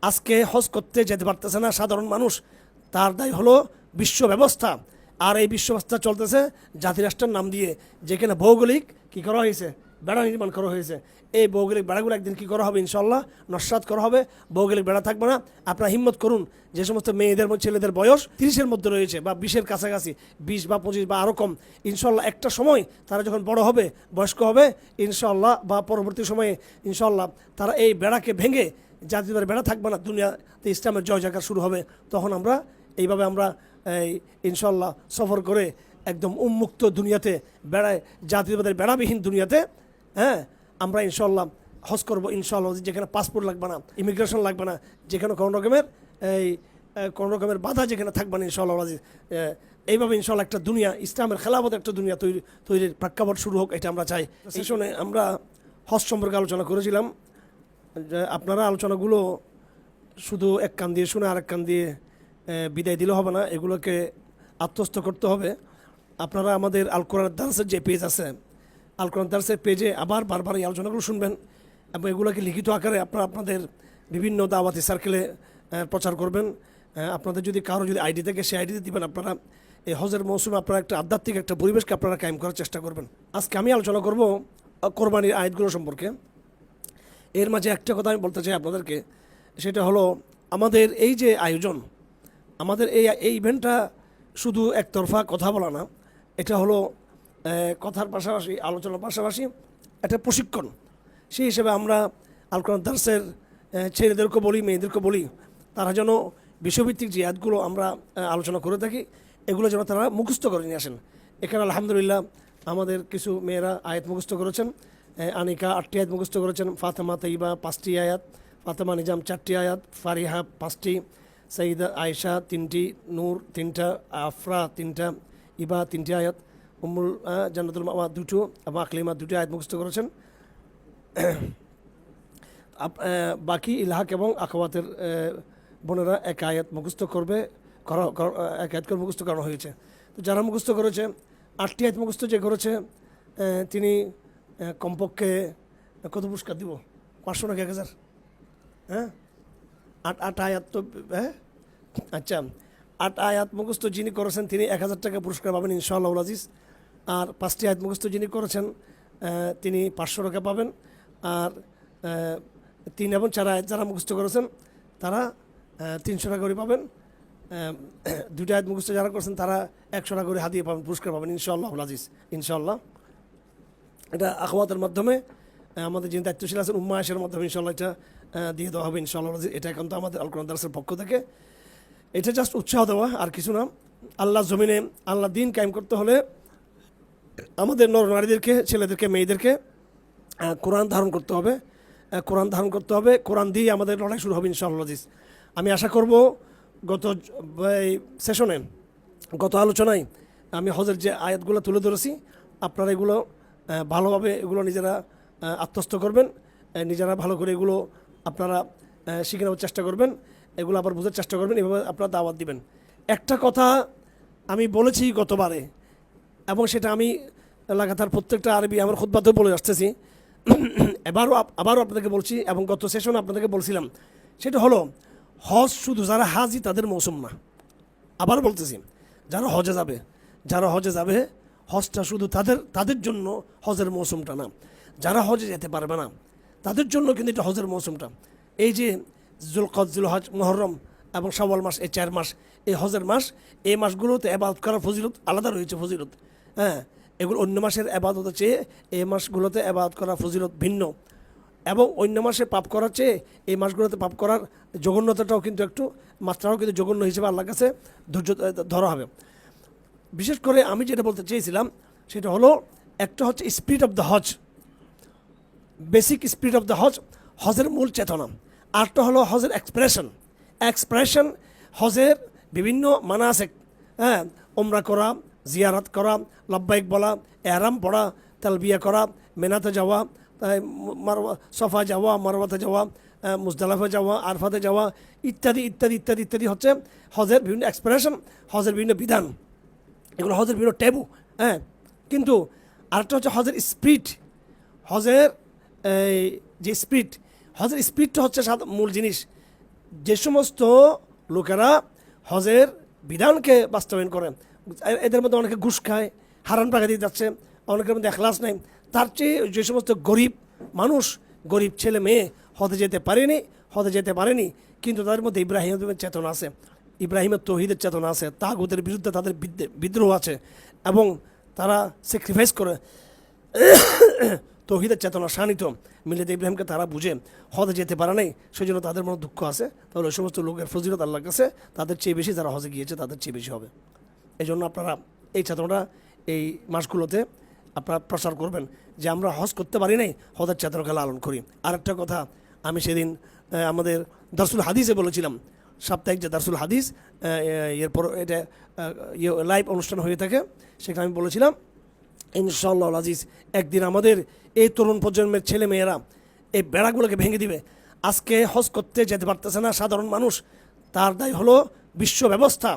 আজকে হজ করতে যেতে পারতেছে না সাধারণ মানুষ, তার দায় হলো বিশ্ব ব্যবস্থা। আর এই বিশ্ব ব্যবস্থা চলতেছে জাতিরাষ্ট্রের নাম দিয়ে, যেখানে ভৌগোলিক কী করা হয়েছে, বেড়া নির্মাণ করা হয়েছে। এই ভৌগোলিক বেড়াগুলো একদিন কী করা হবে, ইনশাল্লাহ নস্যাৎ করা হবে, ভৌগোলিক বেড়া থাকবে না। আপনারা হিম্মত করুন, যে সমস্ত মেয়েদের ছেলেদের বয়স 30-এর মধ্যে রয়েছে বা 20-এর কাছাকাছি, 20 বা 25 বা আরও কম, ইনশাল্লাহ একটা সময় তারা যখন বড় হবে, বয়স্ক হবে, ইনশাল্লাহ বা পরবর্তী সময়ে ইনশাল্লাহ তারা এই বেড়াকে ভেঙে, জাতিদের বেড়া থাকবে না, দুনিয়াতে ইসলামের জয় জায়গা শুরু হবে। তখন আমরা এইভাবে আমরা ইনশাল্লাহ সফর করে একদম উন্মুক্ত দুনিয়াতে, বেড়ায় জাতিবাদের বেড়াবিহীন দুনিয়াতে, হ্যাঁ, আমরা ইনশাল্লাহ হজ করবো ইনশাল্লাহ। যেখানে পাসপোর্ট লাগবে না, ইমিগ্রেশন লাগবে না, যেখানে কোনো রকমের বাধা যেখানে থাকবে না ইনশাল্লাহ। এইভাবে ইনশাল্লাহ একটা দুনিয়া, ইসলামের খেলাফত একটা দুনিয়া তৈরির প্রেক্ষাপট শুরু হোক, এটা আমরা চাই। সেশনে আমরা হজ সম্পর্কে আলোচনা করেছিলাম। আপনারা আলোচনাগুলো শুধু এক কান দিয়ে শুনে আরেক কান দিয়ে বিদায় দিলে হবে না, এগুলোকে আত্মস্থ করতে হবে। আপনারা আমাদের আল কোরআন দার্সের যে পেজ আছে, আল কোরআন দার্সের পেজে আবার বারবার এই আলোচনাগুলো শুনবেন এবং এগুলোকে লিখিত আকারে আপনারা আপনাদের বিভিন্ন দাওয়াতি সার্কেলে প্রচার করবেন। আপনাদের যদি কারো যদি আইডি থেকে সে আইডিতে দিবেন। আপনারা এই হজের মৌসুমে আপনারা একটা আধ্যাত্মিক একটা পরিবেশকে আপনারা কায়েম করার চেষ্টা করবেন। আজকে আমি আলোচনা করব কোরবানির আয়াতগুলো সম্পর্কে। এর মাঝে একটা কথা আমি বলতে চাই আপনাদেরকে, সেটা হলো আমাদের এই যে আয়োজন, আমাদের এই ইভেন্টটা শুধু একতরফা কথা বলা না, এটা হলো কথার পাশাপাশি, আলোচনার পাশাপাশি একটা প্রশিক্ষণ। সেই হিসেবে আমরা আল কোরআন দার্সের ছেলেদেরকে বলি, মেয়েদেরকে বলি, তারা যেন বিষয়ভিত্তিক যে আয়াতগুলো আমরা আলোচনা করে থাকি, এগুলো যেন তারা মুখস্থ করে নিয়ে আসেন। এখানে আলহামদুলিল্লাহ আমাদের কিছু মেয়েরা আয়াত মুখস্থ করেছেন। আনিকা 8টি আয়াত মুখস্থ করেছেন, ফাতেমা তৈবা 5টি আয়াত, ফাতেমা নিজাম 4টি আয়াত, ফারিহা 5টি, সঈদা আয়েশা 3টি, নূর 3টা, আফরা 3টা, ইবা 3টি আয়াত, উম্মুল জান্নাতুল মাওয়া 2টো এবং আকলিমা 2টি আয়াত মুখস্থ করেছেন। বাকি ইলহাক এবং আখওয়াতের বোনেরা এক আয়াত মুখস্থ করবে, এক আয়াত করে মুখস্থ করানো হয়েছে। তো যারা মুখস্থ করেছে, 8টি আয়াত মুখস্থ যে করেছে, তিনি কমপক্ষে কত পুরস্কার দিব, 500 নাকি 1000? হ্যাঁ, 8 আয়াত তো, হ্যাঁ আচ্ছা, 8 আয়াত মুখস্থ যিনি করেছেন তিনি 1000 টাকা পুরস্কার পাবেন ইনশাআল্লাহ আজিজ। আর 5টি আয়াত মুখস্থ যিনি করেছেন তিনি 500 টাকা পাবেন। আর 3 এবং 4 আয়াত যারা মুখস্থ করেছেন তারা 300 টাকা করে পাবেন। 2টি আয়াত মুখস্থ যারা করেছেন তারা 100 টাকা করে হাতিয়ে পাবেন, পুরস্কার পাবেন ইনশাআল্লাহ আজিজ। ইনশাআল্লাহ এটা আখওয়াতের মাধ্যমে, আমাদের যিনি দায়িত্বশীল আছেন উম্মা আয়েশার মাধ্যমে ইনশাআল্লাহ এটা দিয়ে দেওয়া হবে ইনশাআল্লাহ। এটা এখন তো আমাদের আল কোরআন দার্সের পক্ষ থেকে এটা জাস্ট উৎসাহ দেওয়া, আর কিছু না। আল্লাহ জমিনে আল্লাহ দিন কায়েম করতে হলে আমাদের নরনারীদেরকে, ছেলেদেরকে, মেয়েদেরকে কোরআন ধারণ করতে হবে, কোরআন ধারণ করতে হবে। কোরআন দিয়ে আমাদের লড়াই শুরু হবে ইনশাআল্লাহ আজিজ। আমি আশা করব গত সেশনে, গত আলোচনায় আমি হজের যে আয়াতগুলো তুলে ধরেছি, আপনারা এগুলো ভালোভাবে এগুলো নিজেরা আত্মস্থ করবেন, নিজেরা ভালো করে এগুলো আপনারা শিখে নেওয়ার চেষ্টা করবেন, এগুলো আবার বোঝার চেষ্টা করবেন, এভাবে আপনারা দাওয়াত দিবেন। একটা কথা আমি বলেছি গতবারে, এবং সেটা আমি লাগাতার প্রত্যেকটা আরবি আমার খুতবাতেও বলে আসতেছি, আবারও আপনাদেরকে বলছি, এবং গত সেশনে আপনাদেরকে বলছিলাম, সেটা হলো হজ শুধু যারা হাজি তাদের মৌসুম না। আবার বলতেছি, যারা হজে যাবে, হজটা শুধু তাদের জন্য হজের মৌসুমটা না। যারা হজে যেতে পারবে না তাদের জন্য কিন্তু এটা হজের মৌসুমটা। এই যে জুলকদ, জুলহজ, মুহররম এবং শাওয়াল মাস, এই 4 মাস এই হজের মাস, এই মাসগুলোতে ইবাদত করার ফজিলত আলাদা রয়েছে, ফজিলত। হ্যাঁ, এগুলো অন্য মাসের ইবাদতের চেয়ে এই মাসগুলোতে ইবাদত করার ফজিলত ভিন্ন, এবং অন্য মাসে পাপ করার চেয়ে এই মাসগুলোতে পাপ করার জঘন্যতাটাও কিন্তু একটু, মাত্রাও কিন্তু জঘন্য হিসেবে আল্লাহর কাছে ধৈর্য ধরা হবে। বিশেষ করে আমি যেটা বলতে চেয়েছিলাম সেটা হলো, একটা হচ্ছে spirit of the Hajj, basic spirit of the Hajj, হজের মূল চেতনা। আরটা হলো হজের এক্সপ্রেশন, হজের বিভিন্ন মানাসিক, হ্যাঁ, ওমরা করা, জিয়ারাত করা, লাব্বাইক বলা, এহরাম পড়া, তালবিয়া করা, মেনাতে যাওয়া, সফা যাওয়া, মারওয়াতে যাওয়া, মুজদালিফা যাওয়া, আরফাতে যাওয়া, ইত্যাদি ইত্যাদি ইত্যাদি ইত্যাদি হচ্ছে হজের বিভিন্ন এক্সপ্রেশন, হজের বিভিন্ন বিধান, এগুলো হজের বিভিন্ন ট্যাবু। হ্যাঁ, কিন্তু আরেকটা হচ্ছে হজের স্পিরিট। হজের যে স্পিরিট, হজের স্পিরিটটা হচ্ছে মূল জিনিস। যে সমস্ত লোকেরা হজের বিধানকে বাস্তবায়ন করে, এদের মধ্যে অনেকে ঘুষ খায়, হারান টাকা দিয়ে যাচ্ছে, অনেকের মধ্যে এখলাস নেই, তার চেয়ে যে সমস্ত গরিব মানুষ, গরিব ছেলে মেয়ে হজে যেতে পারেনি কিন্তু তাদের মধ্যে ইব্রাহিমের চেতনা আছে, ইব্রাহিমের তৌহিদের চেতনা আছে, তাগুতের বিরুদ্ধে তাদের বিদ্রোহ আছে এবং তারা স্যাক্রিফাইস করে তৌহিদের চেতনা শানিত মিলাদ ইব্রাহিমকে তারা বুঝে হজে যেতে পারে নাই, সেই জন্য তাদের মনে দুঃখ আছে। তাহলে ওই সমস্ত লোকের ফজিলত আল্লাহর কাছে তাদের চেয়ে বেশি, যারা হজে গিয়েছে তাদের চেয়ে বেশি হবে। এই জন্য আপনারা এই চেতনাটা এই মাসগুলোতে আপনারা প্রচার করবেন যে আমরা হজ করতে পারি নাই, হজের চেতনাকে লালন করি। আরেকটা কথা, আমি সেদিন আমাদের দারসুল হাদিসে বলেছিলাম, সাপ্তাহিক যে দারসুল হাদিস এরপর এটা লাইভ অনুষ্ঠান হয়ে থাকে, সেখানে আমি বলেছিলাম ইনশাআল্লাহ আজিজ একদিন আমাদের এই তরুণ প্রজন্মের ছেলে মেয়েরা এই বেড়াগুলোকে ভেঙে দিবে। আজকে হজ করতে যেতে পারতেছে না সাধারণ মানুষ, তার দায় হলো বিশ্ব ব্যবস্থা।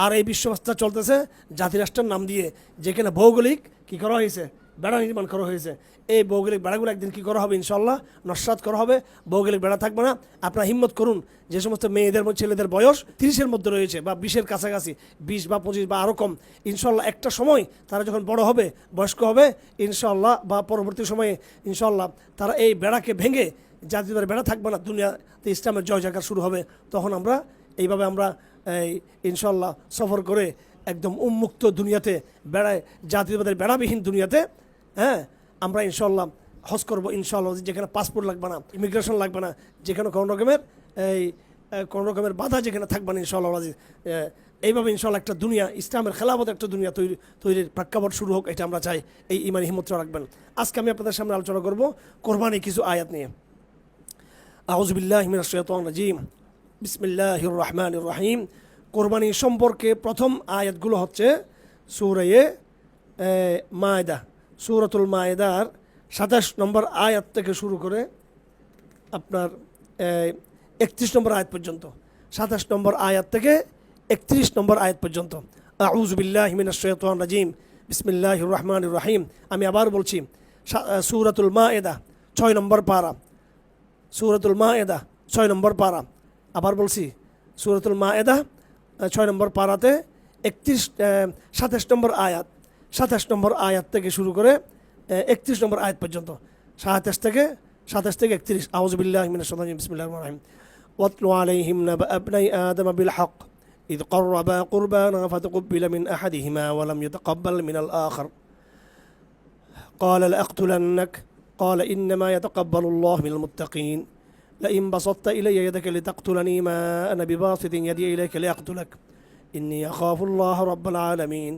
আর এই বিশ্ব ব্যবস্থা চলতেছে জাতিরাষ্ট্রের নাম দিয়ে, যেখানে ভৌগোলিক কী করা হয়েছে, বেড়া নির্মাণ করা হয়েছে। এই ভৌগোলিক বেড়াগুলো একদিন কী করা হবে, ইনশাআল্লাহ নস্যাৎ করা হবে, ভৌগোলিক বেড়া থাকবে না। আপনারা হিম্মত করুন, যে সমস্ত মেয়েদের ছেলেদের বয়স 30-এর মধ্যে রয়েছে বা 20-এর কাছাকাছি, 20 বা 25 বা আরও কম, ইনশাআল্লাহ একটা সময় তারা যখন বড় হবে, বয়স্ক হবে ইনশাআল্লাহ, বা পরবর্তী সময়ে ইনশাআল্লাহ তারা এই বেড়াকে ভেঙে, জাতিদের বেড়া থাকবে না, দুনিয়াতে ইসলামের জয় জায়গা শুরু হবে। তখন আমরা এইভাবে আমরা ইনশাআল্লাহ সফর করে একদম উন্মুক্ত দুনিয়াতে, বেড়ায় জাতীয়তাবাদের বেড়াবিহীন দুনিয়াতে, হ্যাঁ আমরা ইনশাআল্লাহ হজ করবো ইনশাআল্লাহ, যেখানে পাসপোর্ট লাগবে না, ইমিগ্রেশন লাগবে না, যেখানে কোনো রকমের বাধা যেখানে থাকবে না ইনশাআল্লাহ। এইভাবে ইনশাআল্লাহ একটা দুনিয়া, ইসলামের খেলাফত একটা দুনিয়া তৈরির প্রেক্ষাপট শুরু হোক, এটা আমরা চাই। এই ইমানি হিম্মতটা রাখবেন। আজকে আমি আপনাদের সামনে আলোচনা করব কোরবানি কিছু আয়াত নিয়ে। আউযু বিল্লাহি মিনাশ শাইতানির রাজিম, বিসমিল্লাহির রহমানির রহিম। কোরবানি সম্পর্কে প্রথম আয়াতগুলো হচ্ছে সূরা মায়েদা, সূরাতুল মায়েদার 27 নম্বর আয়াত থেকে শুরু করে আপনার 31 নম্বর আয়াত পর্যন্ত, 27 নম্বর আয়াত থেকে 31 নম্বর আয়াত পর্যন্ত। আউযু বিল্লাহি মিনাশ শাইতানির রাজিম, বিসমিল্লাহির রহমানির রহিম। আমি আবার বলছি, সূরাতুল মায়েদা 6 নম্বর পারা, সূরাতুল মায়েদা 6 নম্বর পারা। আবার বলছি, সূরাতুল মায়েদা 6 নম্বর পারাতে 27 নম্বর আয়াত, 27 নম্বর আয়াত থেকে শুরু করে 31 নম্বর আয়াত পর্যন্ত, 27 থেকে 31। আউযু বিল্লাহি মিনাশ শাইতানির রাজিম, বিসমিল্লাহির রহমানির রহিম। ওয়াতলু আলাইহিম নাবা আবনাই আদম বিল হক إذ قربا قربانا فتقبل من أحدهما ولم يتقبل من الآخر قال لأقتلنك قال إنما يتقبل الله من المتقين لئن بسطت إلي يدك لتقتلني ما أنا بباسط يدي إليك لأقتلك إني أخاف الله رب العالمين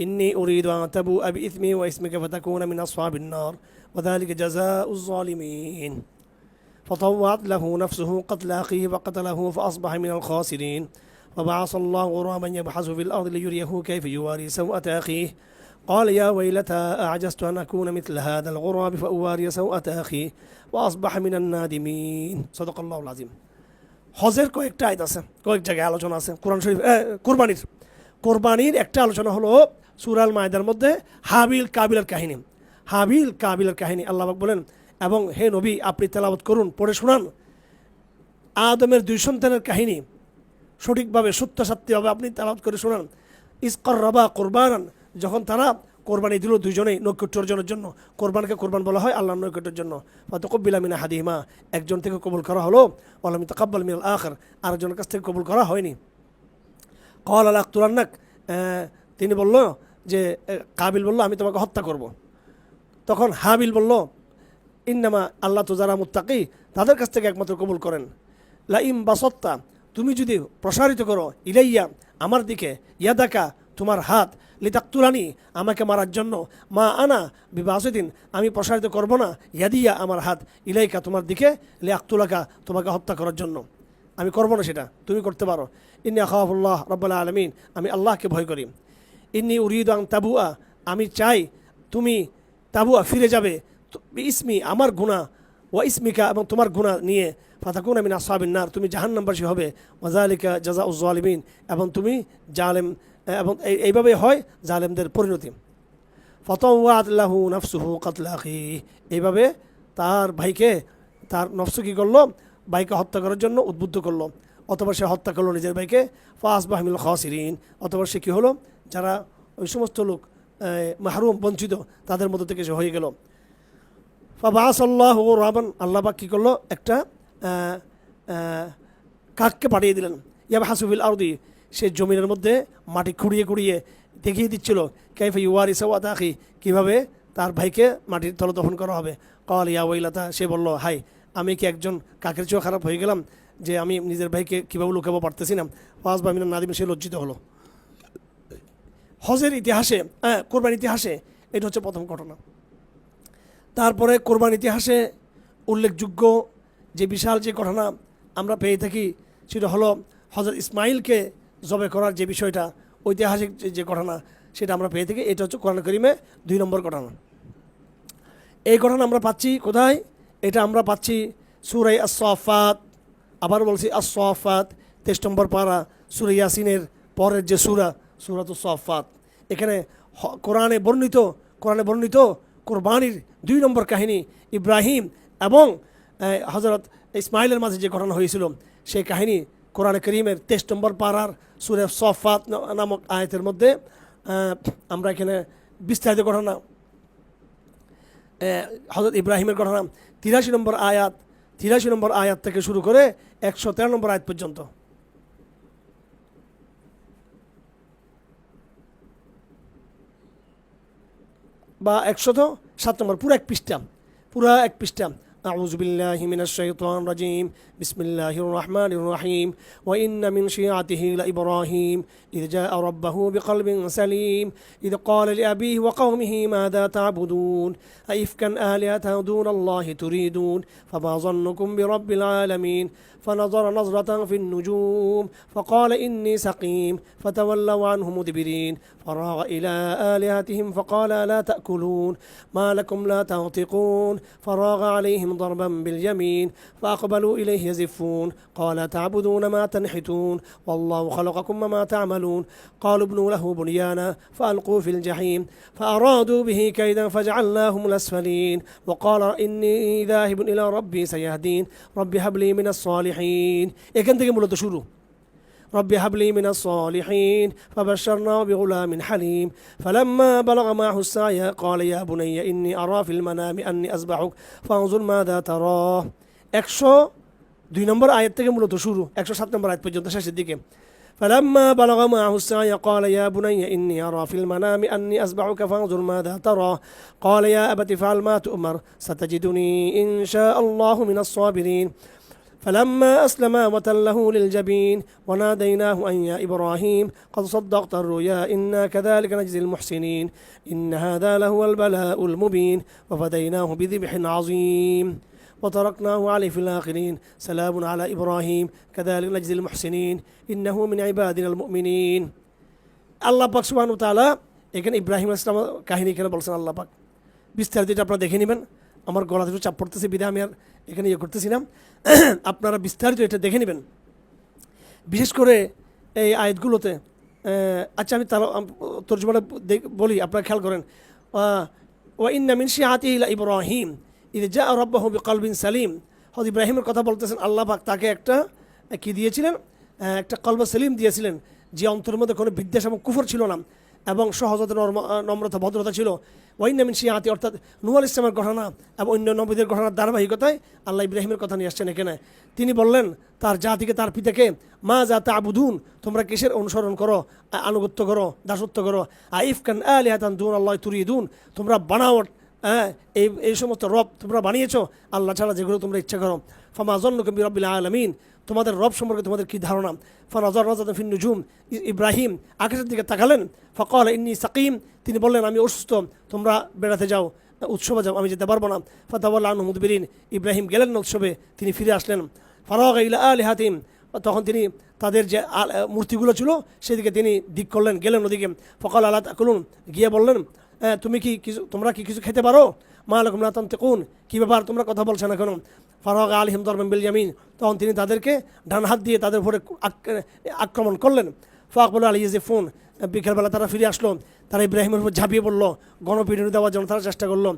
إني أريد أن تبوء بإثمي وإثمك فتكون من أصحاب النار وذلك جزاء الظالمين فطوعت له نفسه قتل أخيه فقتله فأصبح من الخاسرين فبعث الله غرابا يبحث في الأرض ليريه كيف يواري سوءة أخيه قال يا ويلتى أعجزت أن أكون مثل هذا الغراب فأواري سوءة أخيه وأصبح من النادمين صدق الله العظيم। হজের কয়েকটা আয়াত আছে, কয়েক জায়গায় আলোচনা আছে কোরআন শরীফ। কোরবানির একটা আলোচনা হলো সূরা আল মায়েদার মধ্যে হাবিল কাবিলের কাহিনী। আল্লাহ পাক বলেন, এবং হে নবী আপনি তেলাওয়াত করুন, পড়ে শোনান আদমের 2 সন্তানের কাহিনী, সঠিকভাবে সত্যসাত্যভাবে আপনি তেলাওয়াত করে শোনান। ইসকাররাবা কোরবানান, যখন তারা কোরবানি দিল দুজনেই নৈকট্য অর্জনের জন্য। কোরবানকে কোরবান বলা হয় আল্লাহর নৈকট্যের জন্য। ফাতাকাব্বালা মিন আহাদিহিমা, একজন থেকে কবুল করা হলো, ওয়ালাম ইয়াতাকাব্বাল মিনাল আখির, আরেকজনের কাছ থেকে কবুল করা হয়নি। ক্বালা লাআকতুলান্নাক, তিনি বলল যে কাবিল বলল আমি তোমাকে হত্যা করব। তখন হাবিল বলল ইন্নামা, আল্লাহ তো যারা মুত্তাকি তাদের কাছ থেকে একমাত্র কবুল করেন। লাইম বাসাত্তা, তুমি যদি প্রসারিত করো, ইলাইয়া আমার দিকে, ইয়াদাকা তোমার হাত, লিতাকতুলানি আমাকে মারার জন্য, মা আনা বিবাসিদিন আমি প্রসারিত করব না, ইয়াদিয়া আমার হাত, ইলাইকা তোমার দিকে, লিয়াকতুলাকা তোমাকে হত্যা করার জন্য, আমি করব না, সেটা তুমি করতে পারো। ইন্নী আখাফুল্লাহ রাব্বুল আলামিন, আমি আল্লাহকে ভয় করি। ইন্নী উরিদু আন তাবুয়া, আমি চাই তুমি তাবুয়া ফিরে যাবে, ইসমি আমার গুনাহ, ওয়া ইসমিকা এবং তোমার গুনাহ নিয়ে, ফাতাকুনা মিন আসহাবিন নার তুমি জাহান্নামবাসী হবে, ওয়াযালিকা জাযাউজ জালিমিন এবং তুমি জালেম, এবং এইভাবে হয় জালেমদের পরিণতি। ফাতাওয়াত লাহু নাফসুহু কাতলা আখিহি, এইভাবে তার ভাইকে, তার নফস কী করলো, ভাইকে হত্যা করার জন্য উদ্বুদ্ধ করলো, অথবা সে হত্যা করলো নিজের ভাইকে। ফাসবাহ মিনাল খাসিরিন, অথবা সে কী হলো, যারা ওই সমস্ত লোক মাহরুম বঞ্চিত তাদের মধ্য থেকে সে হয়ে গেল। ফাবাসাল্লাহু রাবান, আল্লাহ পাক কী করলো, একটা কাককে পাঠিয়ে দিলেন। ইয়াবহাসু ফিল আরদি, সে জমিনের মধ্যে মাটি খুঁড়িয়ে খুঁড়িয়ে দেখিয়ে দিচ্ছিল কাইফা ইউয়ারি সাওয়াত আখি, কীভাবে তার ভাইকে মাটির তলে দফন করা হবে। ক্বাল ইয়া ওয়াইলাতা, সে বলল, হাই, আমি কি একজন কাকের চেয়েও খারাপ হয়ে গেলাম যে আমি নিজের ভাইকে কীভাবে লুকাবো পারতেছি না। ফাসবাহ মিনান নাদিম, সে লজ্জিত হলো। হজের ইতিহাসে, কোরবানির ইতিহাসে এটা হচ্ছে প্রথম ঘটনা। তারপরে কোরবানির ইতিহাসে উল্লেখযোগ্য যে বিশাল যে ঘটনা আমরা পেয়ে থাকি, সেটা হলো হযরত ইসমাইলকে জবে করার যে বিষয়টা, ঐতিহাসিক যে ঘটনা সেটা আমরা পেয়ে থাকি। এটা হচ্ছে কোরআন কারীমে 2 নম্বর ঘটনা। এই ঘটনা আমরা পাচ্ছি কোথায়? এটা আমরা পাচ্ছি সূরা আস-সাফাত। আবার বলছি আস-সাফাত, 23 নম্বর পারা, সূরা ইয়াসিনের পরের যে সূরাতুস সাফাত। এখানে কোরআনে বর্ণিত কোরবানির 2 নম্বর কাহিনী, ইব্রাহিম এবং হযরত ইসমাইলের মাঝে যে ঘটনা হয়েছিল, সেই কাহিনী কোরআনে কারীমের 23 নম্বর পারার সূরা সাফাত নামক আয়াতের মধ্যে আমরা এখানে বিস্তারিত ঘটনা, হযরত ইব্রাহিমের ঘটনা 83 নম্বর আয়াত থেকে শুরু করে 113 নম্বর আয়াত পর্যন্ত, বা 107 নম্বর, পুরো এক পৃষ্ঠা। أعوذ بالله من الشيطان الرجيم بسم الله الرحمن الرحيم وإن من شيعته لإبراهيم إذ جاء ربه بقلب سليم إذ قال لأبيه وقومه ماذا تعبدون أئفكا آلهة دون الله تريدون فما ظنكم برب العالمين فنظر نظرة في النجوم فقال إني سقيم فتولوا عنه مدبرين فراغ إلى آلهتهم فقال لا تأكلون ما لكم لا تنطقون فراغ عليهم ضربا باليمين فأقبلوا إليه يزفون قال تعبدون ما تنحتون والله خلقكم وما تعملون قالوا ابنوا له بنيانا فألقوا في الجحيم فأرادوا به كيدا فجعلناهم الأسفلين وقال إني ذاهب إلى ربي سيهدين رب هب لي من الصالحين এখান থেকে মূলত শুরু। رب هب لي من الصالحين فبشرناه بغلام حليم فلما بلغ معه السعي قال يا بني إني أرى في المنام أني أذبحك فانظر ماذا ترى। 102 নম্বর আয়াত থেকে মূলত শুরু, 107 নম্বর আয়াত পর্যন্ত শেষের দিকে। فلما بلغ معه السعي قال يا بني إني أرى في المنام أني أذبحك فانظر ماذا ترى قال يا أبت افعل ما تؤمر ستجدني إن شاء الله من الصابرين فلما أسلما وتله للجبين وناديناه أن يا إبراهيم قد صدقت الرؤيا إنا كذلك نجزي المحسنين إن هذا لهو البلاء المبين وفديناه بذبح عظيم وتركناه عليه في الآخرين سلام على إبراهيم كذلك نجزي المحسنين إنه من عبادنا المؤمنين। আল্লাহ পাক সুবহানাহু ওয়া তাআলা এখানে ইব্রাহিম আলাইহিস সালাম কাহিনী এখানে বলছেন। আল্লাহ পাক বিস্তারিত আপনারা দেখে নেবেন। আমার গলাতে একটু চাপ পড়তেছে বিধায় আমি আর এখানে করতেছি না, আপনারা বিস্তারিত এটা দেখে নেবেন। বিশেষ করে এই আয়াতগুলোতে, আচ্ছা আমি তার তর্জমাটা বলি, আপনারা খেয়াল করেন। ওয়া ইন্না মিন শিআতিহি লা ইব্রাহিম ইয জাআ রাব্বাহু বিকলবিন সালিম। হযরত ইব্রাহিমের কথা বলতেছেন। আল্লাহ পাক তাকে একটা কি দিয়েছিলেন? একটা কলব সালিম দিয়েছিলেন, যে অন্তরের মধ্যে কোনো বিদ্বেষ এবং কুফর ছিল না এবং সহজতা, নম্রতা, ভদ্রতা ছিল। ওয়াইন্না মিন শিআতি, অর্থাৎ নূহ আলাইহিস সালামের ঘটনা এবং অন্য নবীদের ঘটনার ধারাবাহিকতায় আল্লাহ ইব্রাহিমের কথা নিয়ে আসছেন এখানে। তিনি বললেন তার জাতিকে, তার পিতাকে, মা যা তা'বুদুন, তোমরা কিসের অনুসরণ করো, আনুগত্য করো, দাসত্ব করো। আইফকান আলিহাতান দুনাল্লাহি তুরিদুন, তোমরা বানাওয়াট, এই সমস্ত রব তোমরা বানিয়েছো আল্লাহ ছাড়া, যেগুলো তোমরা ইচ্ছা করো। ফামা যান্নুকুম বিরাব্বিল আলামিন, তোমাদের রব সম্পর্কে তোমাদের কী ধারণা। ফানাযার নাযারাতান ফিন নুজুম, ইব্রাহিম আকাশের দিকে তাকালেন। ফাকাল ইন্নী সাকিম, তিনি বললেন আমি অসুস্থ, তোমরা বেড়াতে যাও, উৎসবে যাও, আমি যেতে পারবো না। ফাতাওয়াল্লা আনহু মুদবিরিন, ইব্রাহিম গেলেন না উৎসবে, তিনি ফিরে আসলেন। ফারাগা ইলা আলিহাতিহিম, তখন তিনি তাদের যে মূর্তিগুলো ছিল সেদিকে তিনি দিক করলেন, গেলেন ওদিকে। ফাকাল আলা তাকুলুন, গিয়ে বললেন তোমরা কি কিছু খেতে পারো? মা লাকুম লা তানতিকুন, কী ব্যাপার তোমরা কথা বলছো না কেন? ফারাগা আলাইহিম দারবান বিল ইয়ামিন, তখন তিনি তাদেরকে ডান হাত দিয়ে তাদের উপরে আক্রমণ করলেন। ফাকবালু আলাইহি ইয়াজিফুন, বিকেলবেলা তারা ফিরে আসলো, তারা ইব্রাহিমের উপর ঝাঁপিয়ে পড়লো, গণপিটুনি দেওয়ার জন্য তারা চেষ্টা করলো।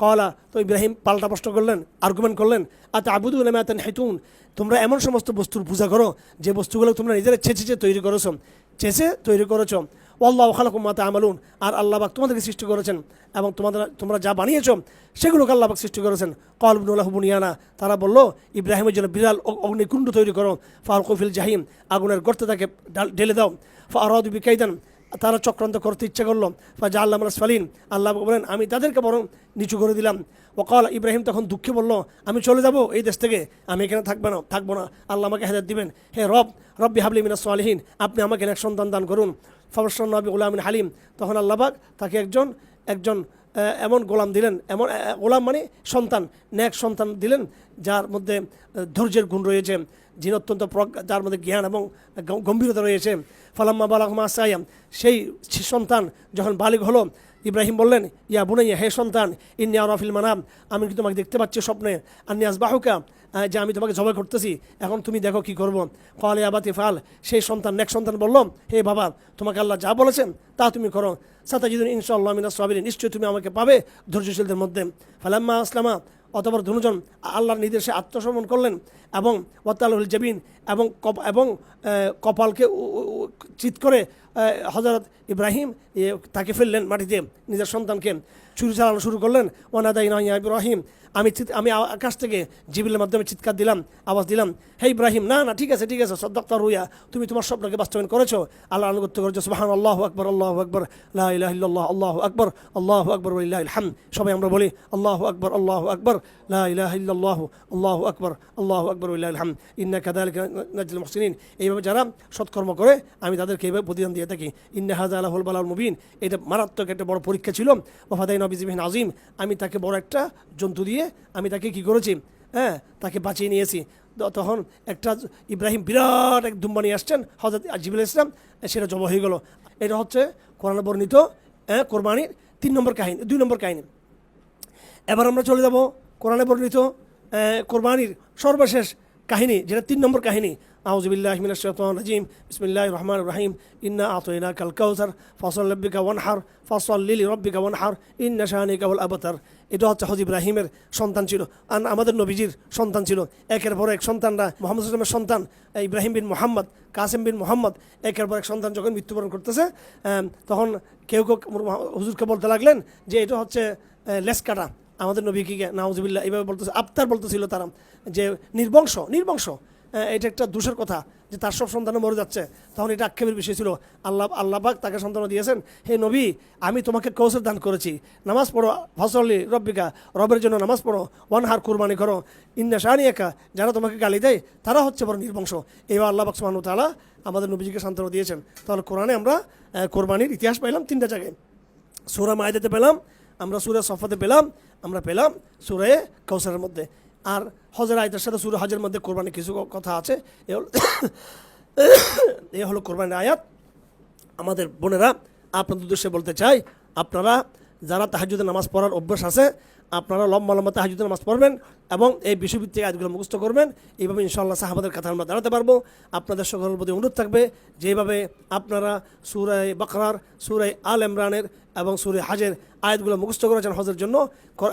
কলা, তো ইব্রাহিম পাল্টা প্রশ্ন করলেন, আর্গুমেন্ট করলেন, আতা'বুদুনা মা তানহিতুন, তোমরা এমন সমস্ত বস্তুর পূজা করো যে বস্তুগুলো তোমরা নিজেরা চেঁচে তৈরি করেছো, তৈরি করেছো। ওয়াল্লাহু খালাকুম মা তা'মালুন, আর আল্লাহ পাক তোমাদেরকে সৃষ্টি করেছেন এবং তোমরা যা বানিয়েছো সেগুলোকে আল্লাহ পাক সৃষ্টি করেছেন। ক্বালু ইবনু লাহু বুনিয়ানা, তারা বলল ইব্রাহিমের জন্য বিরাল অগ্নিকুণ্ড তৈরি করো। ফালকু ফিল জাহিম, আগুনের গর্তে তাকে ঢেলে দাও। ফাআরাদু বিকাইদান, তারা চক্রান্ত করতে ইচ্ছা করলো। ফাজআলনাহুম আসফালিন, আল্লাহ বলেন আমি তাদেরকে বরং নিচু করে দিলাম। ওয়াকাল, ইব্রাহিম তখন দুঃখে বলল আমি চলে যাব এই দেশ থেকে, আমি এখানে থাকবো না, আল্লাহ আমাকে হেদায়েত দিবেন। হে রব্বি হাবলি মিনাস সালিহিন, আপনি আমাকে এক সন্তান দান করুন। ফাবাশশারনাহু বিগুলামিন হালিম, তখন আল্লাহ পাক তাকে একজন এমন গোলাম দিলেন, এমন গোলাম মানে সন্তান, নেক সন্তান দিলেন যার মধ্যে ধৈর্যের গুণ রয়েছে, যিনি অত্যন্ত যার মধ্যে জ্ঞান এবং গম্ভীরতা রয়েছে। ফালাম্মা বালাগা মা'আস-সা'ই, সেই সন্তান যখন বালিগ হলো, ইব্রাহিম বললেন ইয়া বুনাইয়া, হে সন্তান, ইন্নী আরা ফিল মানাম, আমি কি তোমাকে দেখতে পাচ্ছি স্বপ্নে, আন্নী আযবাহুকা, যে আমি তোমাকে জবাই করতেছি, এখন তুমি দেখো কি করব। ক্বালা ইয়া আবাতি ফাল, সেই সন্তান নেক সন্তান বলল হে বাবা, তোমাকে আল্লাহ যা বলেছেন তা তুমি করো। সাতাজিদুনি ইনশাআল্লাহ মিনাস সাবিরিন, নিশ্চয়ই তুমি আমাকে পাবে ধৈর্যশীলদের মধ্যে। ফালাম্মা আসলামা, অতঃপর দুজন আল্লাহর নির্দেশে আত্মসমর্পণ করলেন এবং ওয়াতাল্লাহুল জাবিন, এবং কপালকে চিৎ করে হযরত ইব্রাহিম তাকে ফেললেন মাটিতে, নিজের সন্তানকে ছুরি চালানো শুরু করলেন। ওয়ানাদাইনা ইয়া ইব্রাহিম, আমি আকাশ থেকে জিবরিলের মাধ্যমে চিৎকার দিলাম, আওয়াজ দিলাম, হে ইব্রাহিম, না ঠিক আছে সাদাক্তা রুয়া, তুমি তোমার স্বপ্নকে বাস্তবায়ন করেছো, আল্লাহ আনুগত্য করেছো। সুবহানাল্লাহু আকবার, আল্লাহু আকবার, লা ইলাহা ইল্লাল্লাহ, আল্লাহু আকবার, আল্লাহু আকবার ওয়া লিল্লাহিল হামদ। সবাই আমরা বলি আল্লাহু আকবার, আল্লাহু আকবার, লা ইলাহা ইল্লাল্লাহ, আল্লাহু আকবার, আল্লাহু আকবার ওয়া লিল্লাহিল হামদ। ইন্না কাযালিকা নাজজিল মুহসিনিন, এইভাবে যারা সৎকর্ম করে আমি তাদেরকে এইভাবে প্রতিদান দিয়ে থাকি। ইন্না হাযা লাহুল বালাউল মুবিন, এটা মারাত্মক একটা বড় পরীক্ষা ছিল। ওয়া ফাদাইনা বিযিবহিন আযীম, আমি তাকে বড় একটা জন্তু দিয়ে আমি তাকে কি করেছি, তাকে বাঁচিয়ে নিয়েছি। তখন একটা ইব্রাহিম বিরাট এক দুম্বা নিয়ে আসছেন হযরত জিবরিল আলাইহিস সালাম, সেটা জবাই হয়ে গেল। এটা হচ্ছে কোরআনে বর্ণিত কোরবানির 2 নম্বর কাহিনী। এবার আমরা চলে যাব কোরআনে বর্ণিত কোরবানির সর্বশেষ কাহিনী, যেটা 3 নম্বর কাহিনী। আউযু বিল্লাহি মিনাশ শাইতানির রাজিম, বিসমিল্লাহির রহমানির রহিম। ইন্না আ'তাইনাকাল কাউসার ফাসাল্লি লিরাব্বিকা ওয়ানহার, ফাসাল্লি লিরাব্বিকা ওয়ানহার, ইন্না শানিকা হুয়াল আবতার। এটা হচ্ছে হযরত ইব্রাহিমের সন্তান ছিল, আমাদের নবীজির সন্তান ছিল। একের পর এক সন্তানরা, মুহাম্মদ সাল্লাল্লাহু আলাইহি ওয়াসাল্লামের সন্তান ইব্রাহিম বিন মুহাম্মদ, কাসিম বিন মুহাম্মদ, একের পর এক সন্তান যখন মৃত্যুবরণ করতেছে, তখন কেউ হুজুরকে বলতে লাগলেন যে এটা হচ্ছে লেস কাটা। আমাদের নবীকে নাউজুবিল্লাহ এইভাবে বলতেছে, আবতার বলতেছিল তারা, যে নির্বংশ। এটা একটা দোষের কথা যে তার সব সন্তান মরে যাচ্ছে, তখন এটা আক্ষেপের বিষয় ছিল। আল্লাহ পাক তাকে সন্তান দিয়েছেন, হে নবী, আমি তোমাকে কৌশল দান করেছি, নামাজ পড়ো, ফাসল্লি রব্বিকা, রবের জন্য নামাজ পড়ো, ওয়ানহার, কুরবানি করো, ইন্না শানিয়াকা, যারা তোমাকে গালি দেয় তারা হচ্ছে বড় নির্বংশ। এইবার আল্লাহ পাক সুবহানাহু ওয়া তাআলা আমাদের নবীজিকে সান্ত্বনা দিয়েছেন। তাহলে কোরআনে আমরা কোরবানির ইতিহাস পাইলাম 3টা জায়গায়। সূরা মাইদাতে পেলাম, আমরা সূরা সফাতে পেলাম, আমরা পেলাম সূরা কাউসারের মধ্যে। আর হজের আয়াতের সাথে সূরা হজের মধ্যে কোরবানির কিছু কথা আছে। এ হলো কোরবানির আয়াত। আমাদের বোনেরা, আপনাদের উদ্দেশ্যে বলতে চাই, আপনারা যারা তাহাজ্জুদের নামাজ পড়ার অভ্যাস আছে, আপনারা লম্বা তাহাজ্জুদের নামাজ পড়বেন এবং এই বিষয়ভিত্তিক আয়াতগুলো মুখস্থ করবেন। এইভাবে ইনশাআল্লাহ সাহাবাদের কথা আমরা দাঁড়াতে পারবো। আপনাদের সকলের প্রতি অনুরোধ থাকবে, যেভাবে আপনারা সূরা বাকারার, সূরা আল ইমরানের এবং সূরা হজের আয়াতগুলো মুখস্থ করেছেন হজের জন্য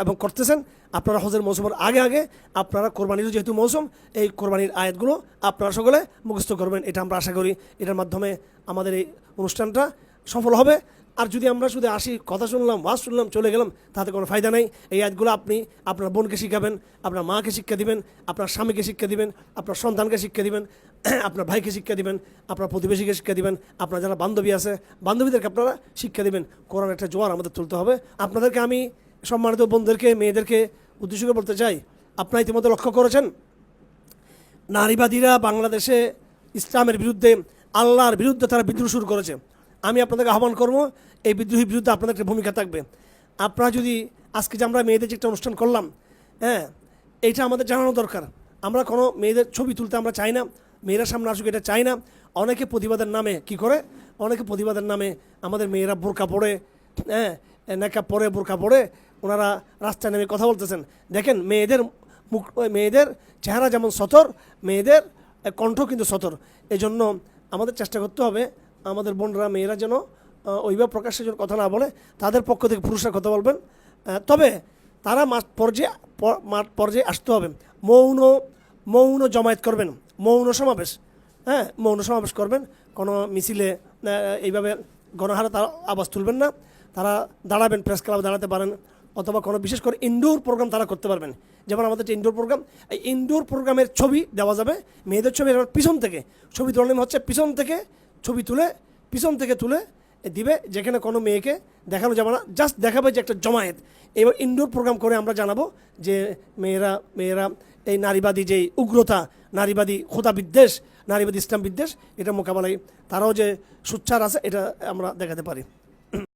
এবং করতেছেন, আপনারা হজের মৌসুমের আগে আপনারা কোরবানির যেহেতু মৌসুম, এই কোরবানির আয়াতগুলো আপনারা সকলে মুখস্থ করবেন। এটা আমরা আশা করি এটার মাধ্যমে আমাদের এই অনুষ্ঠানটা সফল হবে। আর যদি আমরা শুধু আসি, কথা শুনলাম, ওয়াজ শুনলাম, চলে গেলাম, তাতে কোনো ফায়দা নেই। এই আয়াতগুলো আপনি আপনার বোনকে শিখাবেন, আপনার মাকে শিক্ষা দিবেন, আপনার স্বামীকে শিক্ষা দিবেন, আপনার সন্তানকে শিক্ষা দিবেন, আপনার ভাইকে শিক্ষা দিবেন, আপনার প্রতিবেশীকে শিক্ষা দিবেন, আপনার যারা বান্ধবী আছে বান্ধবীদেরকে আপনারা শিক্ষা দিবেন। কোরআন একটা জোয়ার আমাদের তুলতে হবে। আপনাদেরকে আমি সম্মানিত বোনদেরকে, মেয়েদেরকে উদ্দেশ্য করে বলতে চাই, আপনারা ইতিমধ্যে লক্ষ্য করেছেন নারীবাদীরা বাংলাদেশে ইসলামের বিরুদ্ধে, আল্লাহর বিরুদ্ধে তারা বিদ্রোহ শুরু করেছে। আমি আপনাদেরকে আহ্বান করবো, এই বিদ্রোহীর বিরুদ্ধে আপনাদের একটা ভূমিকা থাকবে। আপনারা যদি আজকে যে আমরা মেয়েদের যে একটা অনুষ্ঠান করলাম, এইটা আমাদের জানানো দরকার। আমরা কোনো মেয়েদের ছবি তুলতে আমরা চাই না, মেয়েরা সামনে আসুক এটা চাই না। অনেকে প্রতিবাদের নামে কি করে, অনেকে প্রতিবাদের নামে আমাদের মেয়েরা বোরকা পরে, নেকাব পরে, বোরকা পরে ওনারা রাস্তায় নেমে কথা বলতেছেন। দেখেন, মেয়েদের চেহারা যেমন সতর, মেয়েদের কণ্ঠ কিন্তু সতর। এই জন্য আমাদের চেষ্টা করতে হবে আমাদের বোনরা, মেয়েরা যেন ওইভাবে প্রকাশ্যে যেন কথা না বলে, তাদের পক্ষ থেকে পুরুষরা কথা বলবেন। তবে তারা মাঠ পর্যায়ে আসতে হবে। মৌন জমায়েত করবেন, মৌন সমাবেশ, হ্যাঁ, মৌন সমাবেশ করবেন। কোনো মিছিলে এইভাবে গণহারে তারা আওয়াজ তুলবেন না। তারা দাঁড়াবেন, প্রেস ক্লাবে দাঁড়াতে পারেন, অথবা কোনো বিশেষ করে ইনডোর প্রোগ্রাম তারা করতে পারবেন। যেমন আমাদের যে ইনডোর প্রোগ্রাম, এই ইনডোর প্রোগ্রামের ছবি দেওয়া যাবে, মেয়েদের ছবি পিছন থেকে ছবি তোলানো হচ্ছে, পিছন থেকে ছবি তুলে দিবে, যেখানে কোনো মেয়েকে দেখানো যাবে না, জাস্ট দেখাবে যে একটা জমায়েত। এবার ইনডোর প্রোগ্রাম করে আমরা জানাবো যে মেয়েরা এই নারীবাদী যেই উগ্রতা, নারীবাদী খোদা বিদ্বেষ, নারীবাদী ইসলাম বিদ্বেষ, এটা মোকাবেলায় তারাও যে সোচ্চার আছে, এটা আমরা দেখাতে পারি।